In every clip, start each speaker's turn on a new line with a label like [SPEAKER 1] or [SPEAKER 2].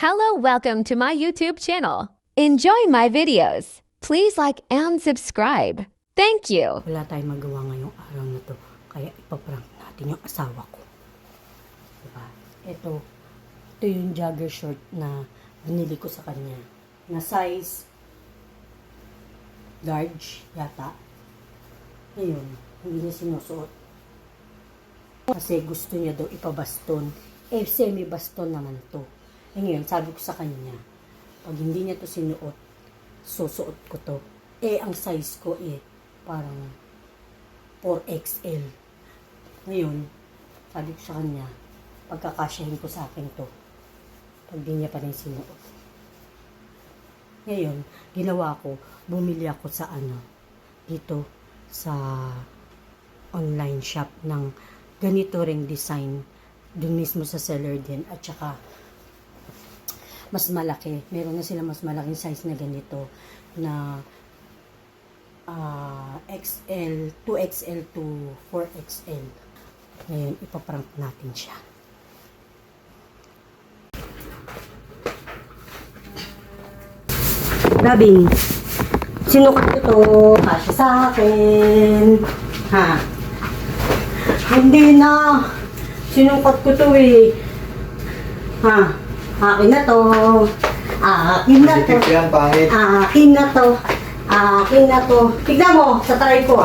[SPEAKER 1] Hello, welcome to my YouTube channel. Enjoy my videos. Please like and subscribe. Thank you.
[SPEAKER 2] Wala tayong magawa ngayong araw na to. Kaya ipaprank natin yung asawa ko. Diba? Ito yung jogger short na binili ko sa kanya. Na size large yata. Ngayon, hindi niya sinusuot. Kasi gusto niya daw ipabaston. Semi-baston naman to. Ngayon, sabi ko sa kanya, pag hindi niya to sinuot, susuot ko to. Ang size ko parang 4XL. Ngayon, sabi ko sa kanya, pagkakasyahin ko sa akin to. Pag di niya pa rin sinuot. Ngayon, ginawa ko, bumili ako sa dito sa online shop ng ganito ring design. Dun mismo sa seller din. At saka, mas malaki. Meron na sila mas malaking size na ganito na XL, 2XL to 4XL. Ngayon, ipaprank natin siya. Labing, sinukat ko to. Kasya sa akin. Ha? Hindi na. Sinukat ko to Ha? Akin na to. Akin na to.
[SPEAKER 3] Yan, pangit.
[SPEAKER 2] Akin na to. Akin na to. Tignan mo, sa try ko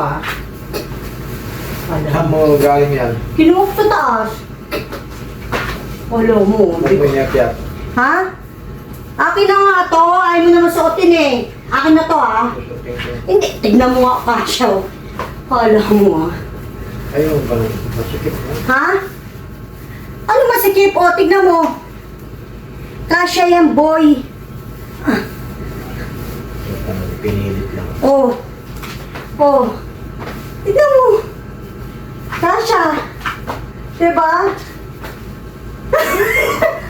[SPEAKER 3] Saan mo galing yan?
[SPEAKER 2] Kinuha ko sa taas. Wala mo.
[SPEAKER 3] Ano mo inyak-yak?
[SPEAKER 2] Ha? Akin na nga to. Ayaw mo naman suotin Akin na to Hindi, tignan mo nga kasya. Kala mo
[SPEAKER 3] Ayun ba? Masikip mo?
[SPEAKER 2] Ha? Ano masikip tignan mo. Kasya yan, boy.
[SPEAKER 3] Pinilit lang.
[SPEAKER 2] Tignan mo. Kasya. Diba?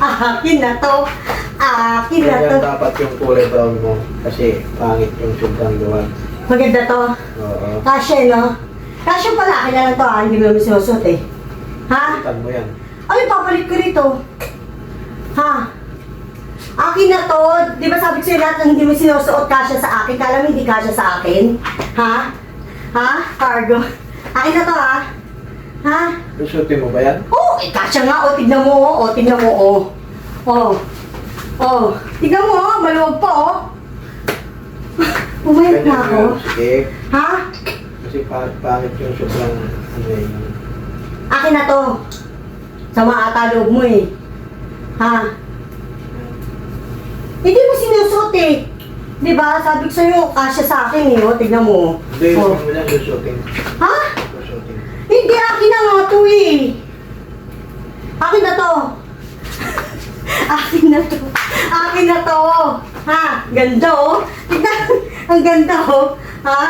[SPEAKER 2] Akin na to. Akin na to.
[SPEAKER 3] Yan dapat yung kulay brown mo. Kasi pangit yung sundang luwan.
[SPEAKER 2] Maganda to.
[SPEAKER 3] Oo.
[SPEAKER 2] Kasya, no? Kasya pala. Akin na lang to, Hindi mo namin sinusuot, Ha?
[SPEAKER 3] Itan mo yan.
[SPEAKER 2] Ay, papalit ko rito. Ha? Akin na to. Di ba sabi ko sa'yo lahat ng hindi mo sinusuot kasya sa akin? Kala mo hindi kasya sa akin? Ha? Ha? Cargo. Akin na to, Ha?
[SPEAKER 3] Susutin mo ba yan?
[SPEAKER 2] Kasya nga. Tignan mo, tignan mo, Tignan mo, maluwag pa, Pumayat na ako.
[SPEAKER 3] Sige.
[SPEAKER 2] Ha?
[SPEAKER 3] Kasi pangit yung sobrang
[SPEAKER 2] Akin na to. Sama ata loob mo Ha? Hindi mo sinusuot Di ba? Sabi ko sa'yo, kasya sa akin tignan mo.
[SPEAKER 3] Hindi, mo yan susutin.
[SPEAKER 2] Ha?
[SPEAKER 3] Susutin.
[SPEAKER 2] Hindi, akin na nga to Akin na to. Akin na to. Akin na to. Ha? Ganda Tignan, ang ganda Ha?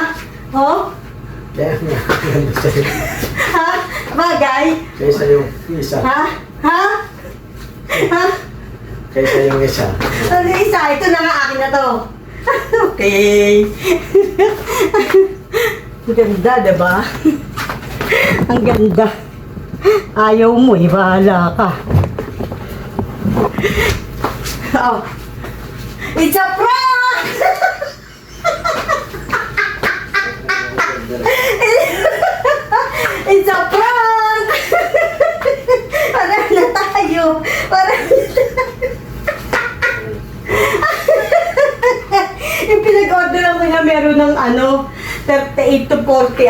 [SPEAKER 3] Kaya nga, ganda sa'yo.
[SPEAKER 2] Ha? Bagay?
[SPEAKER 3] Kaysa yung isa.
[SPEAKER 2] Ha? Ha?
[SPEAKER 3] Kaysa yung isa.
[SPEAKER 2] Ano isa? Ito na nga akin na to. Okay. Ang ganda, diba? Ang ganda. Ayaw mo, bahala ka. It's a prank! It's a prank! Parang na tayo. Yung pinag-order ko na meron ng 38 to 40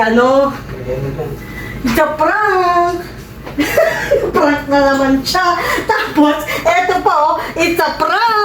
[SPEAKER 2] It's a prank! Prank na naman siya. Tapos, eto pa it's a prank!